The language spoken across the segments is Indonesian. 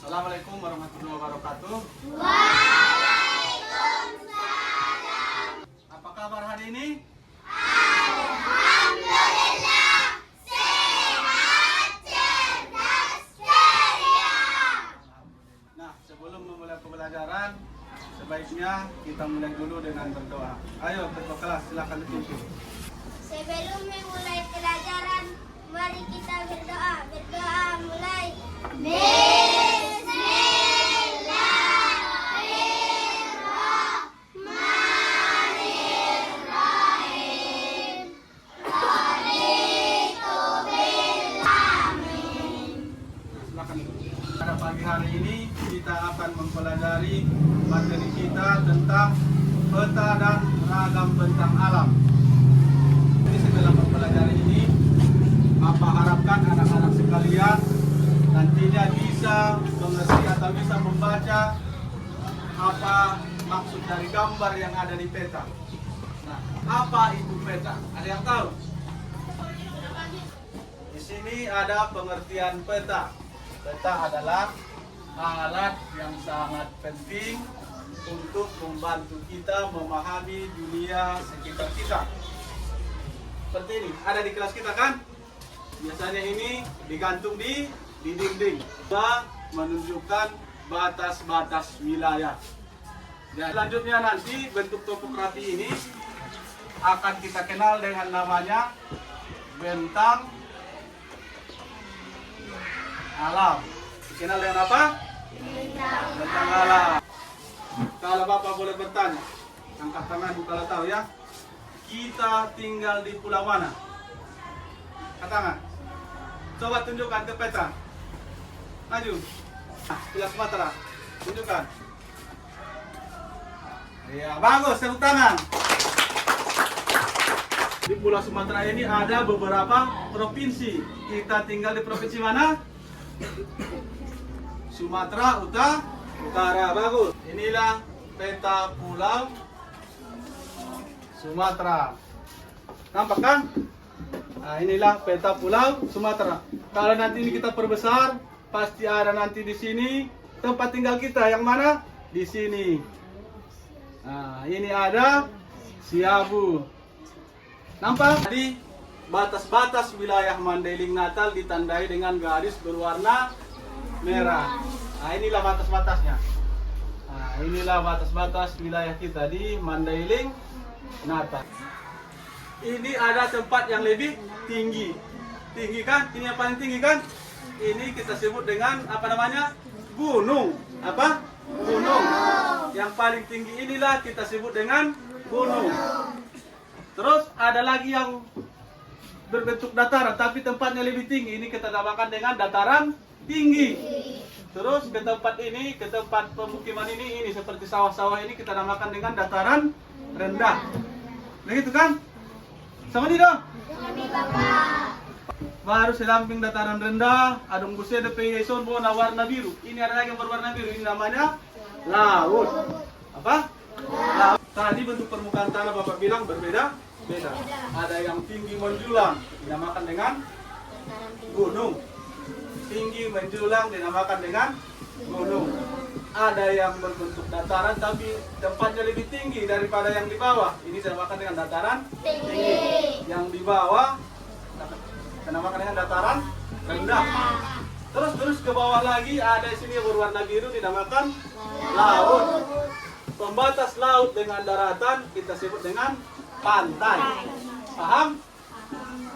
Assalamualaikum warahmatullahi wabarakatuh. Waalaikumsalam. Apa kabar hari ini? Alhamdulillah, sehat, cerdas, ceria. Nah, sebelum memulai pembelajaran, sebaiknya kita mulai dulu dengan berdoa. Ayo, ketua kelas, silakan dipimpin. Sebelum memulai pelajaran, mari kita berdoa. Berdoa mulai. Bismillahirrahmanirrahim. Silakan. Pada pagi hari ini kita akan mempelajari materi kita tentang peta dan ragam bentang alam. Jadi setelah mempelajari ini, Bapak harapkan anak-anak sekalian nantinya bisa mengerti atau bisa membaca apa maksud dari gambar yang ada di peta. Nah, apa itu peta? Ada yang tahu? Di sini ada pengertian peta. Peta adalah alat yang sangat penting untuk membantu kita memahami dunia sekitar kita. Seperti ini, ada di kelas kita kan? Biasanya ini digantung di dinding. Kita menunjukkan batas-batas wilayah. Dan selanjutnya nanti bentuk topografi ini akan kita kenal dengan namanya bentang alam. Dikenal dengan apa? Bentang alam. Kalau Bapak boleh bertanya, angkat tangan kalau tahu ya. Kita tinggal di pulau mana? Angkat tangan. Coba tunjukkan ke peta. Maju. Nah, Pulau Sumatera. Tunjukkan. Ya, bagus. Tepuk tangan. Di Pulau Sumatera ini ada beberapa provinsi. Kita tinggal di provinsi mana? Sumatera Utara. Bagus. Inilah peta Pulau Sumatera. Nampak kan? Nah, inilah peta Pulau Sumatera. Kalau nanti ini kita perbesar, pasti ada nanti di sini tempat tinggal kita. Yang mana? Di sini. Nah, ini ada Siabu. Nampak? Jadi batas-batas wilayah Mandailing Natal ditandai dengan garis berwarna merah. Nah, inilah batas-batasnya. Nah, inilah batas-batas wilayah kita di Mandailing Natal. Ini ada tempat yang lebih tinggi. Tinggi kan? Ini yang paling tinggi kan? Ini kita sebut dengan apa namanya? Gunung. Apa? Gunung. Yang paling tinggi inilah kita sebut dengan gunung. Terus ada lagi yang berbentuk dataran tapi tempatnya lebih tinggi. Ini kita namakan dengan dataran tinggi. Terus ke tempat ini, ke tempat pemukiman ini seperti sawah-sawah ini kita namakan dengan dataran rendah. Begitu kan? Sama nih dong. Baru selamping dataran rendah, adung busi ada peyeson warna biru. Ini ada lagi yang berwarna biru. Ini namanya laut. Apa? Laut. Tadi bentuk permukaan tanah Bapak bilang berbeda. Ada yang tinggi menjulang, dinamakan dengan gunung. Tinggi menjulang dinamakan dengan gunung. Ada yang berbentuk dataran tapi tempatnya lebih tinggi daripada yang di bawah. Ini dinamakan dengan dataran tinggi. Yang di bawah dinamakan dengan dataran rendah. Terus ke bawah lagi ada di sini berwarna biru dinamakan laut. Pembatas laut dengan daratan kita sebut dengan pantai. Paham?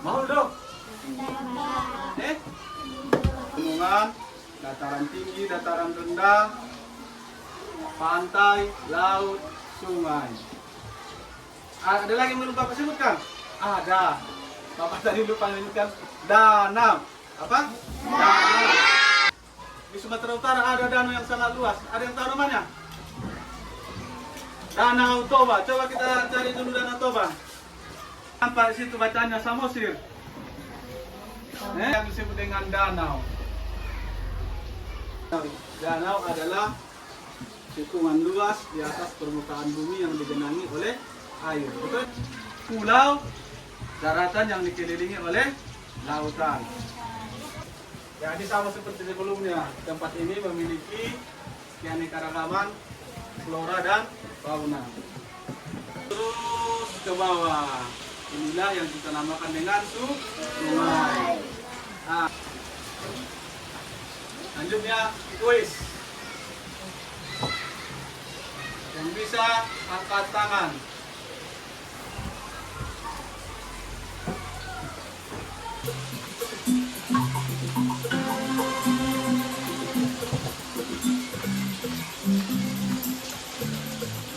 Mau dong? Gunungan, dataran tinggi, dataran rendah, pantai, laut, sungai. Ada lagi yang belum Bapak sebutkan? Ada. Bapak tadi lupa menyebutkan danau. Apa? Danau. Di Sumatera Utara ada danau yang sangat luas. Ada yang tahu namanya? Danau Toba. Coba kita cari dulu Danau Toba. Nampak di situ bacanya Samosir. Yang disebut dengan danau. Danau adalah tikungan luas di atas permukaan bumi yang digenangi oleh air. Betul? Pulau daratan yang dikelilingi oleh lautan. Jadi sama seperti sebelumnya, tempat ini memiliki keanekaragaman flora dan fauna. Terus ke bawah, inilah yang kita namakan dengan sungai. Nah, selanjutnya kuis. Yang bisa angkat tangan.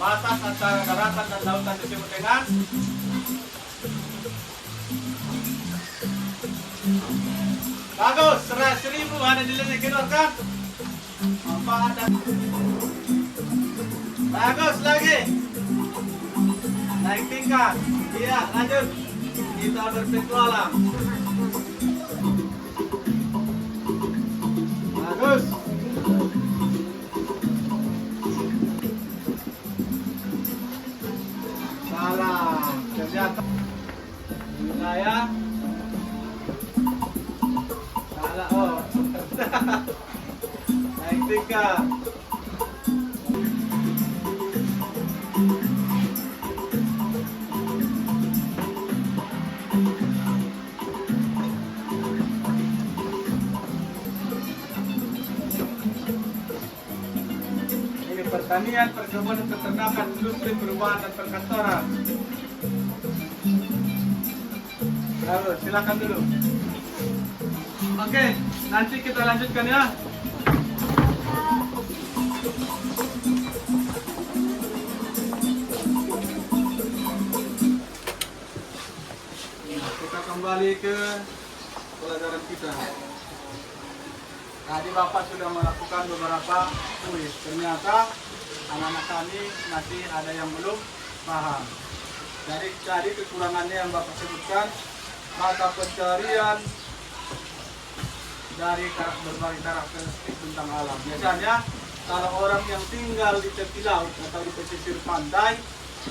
Batas antara daratan dan lautan disebut dengan bagus, 100.000 ada di lini keluarkan. Apa ada? Bagus lagi. Naik tingkat. Iya, lanjut. Kita berpetualang. Bagus. Salah. Ternyata wilayah. Salah. Oh. Naik tingkat. Pertanian, perkebunan, peternakan, industri, perumahan, dan perkantoran. Lalu, silakan dulu. Oke, nanti kita lanjutkan ya. Kita kembali ke pelajaran kita. Tadi Bapak sudah melakukan beberapa kuis. Ternyata anak-anak kami masih ada yang belum paham. Dari kekurangannya yang Bapak sebutkan, mata pencarian dari berbagai karakteristik tentang alam. Biasanya kalau orang yang tinggal di tepi laut atau di pesisir pantai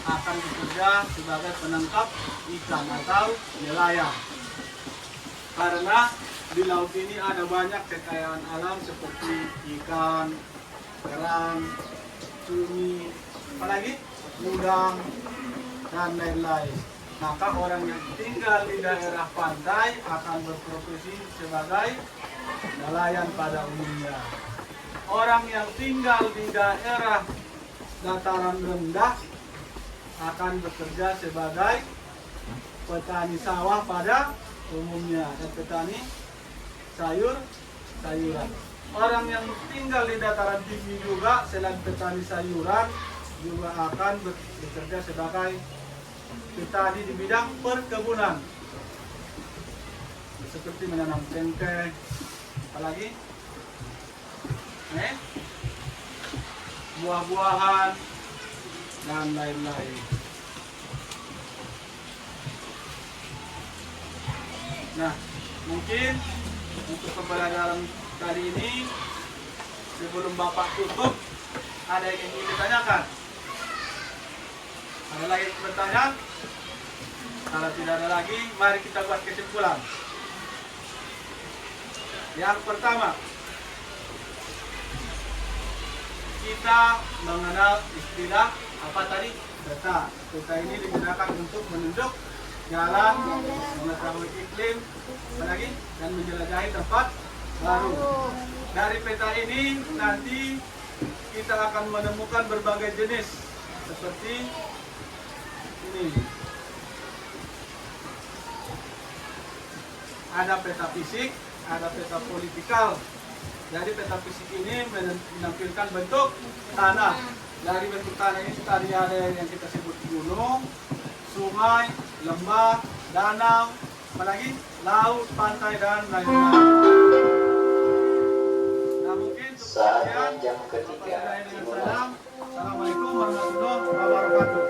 akan bekerja sebagai penangkap ikan atau nelayan. Karena di laut ini ada banyak kekayaan alam seperti ikan, kerang, cumi, apalagi udang, dan lain-lain. Maka orang yang tinggal di daerah pantai akan berprofesi sebagai nelayan pada umumnya. Orang yang tinggal di daerah dataran rendah akan bekerja sebagai petani sawah pada umumnya dan petani sayuran. Orang yang tinggal di dataran tinggi juga selain petani sayuran juga akan bekerja sebagai petani di bidang perkebunan, seperti menanam cengkeh, apalagi buah-buahan dan lain-lain. Nah, mungkin untuk pembelajaran kali ini sebelum Bapak tutup, ada yang ingin ditanyakan? Ada lagi pertanyaan? Kalau tidak ada lagi, mari kita buat kesimpulan. Yang pertama, kita mengenal istilah apa tadi? Peta. Peta ini digunakan untuk menunjuk jalan, mengetahui iklim, apalagi, dan menjelajahi tempat baru. Dari peta ini nanti kita akan menemukan berbagai jenis seperti ini. Ada peta fisik, ada peta politikal. Jadi peta fisik ini menampilkan bentuk tanah. Dari bentuk tanah ini tadi ada yang kita sebut gunung, sungai, lembah, danau, apalagi laut, pantai, dan lain-lain. Nah, mungkin saat jam ketiga. Assalamualaikum warahmatullahi wabarakatuh.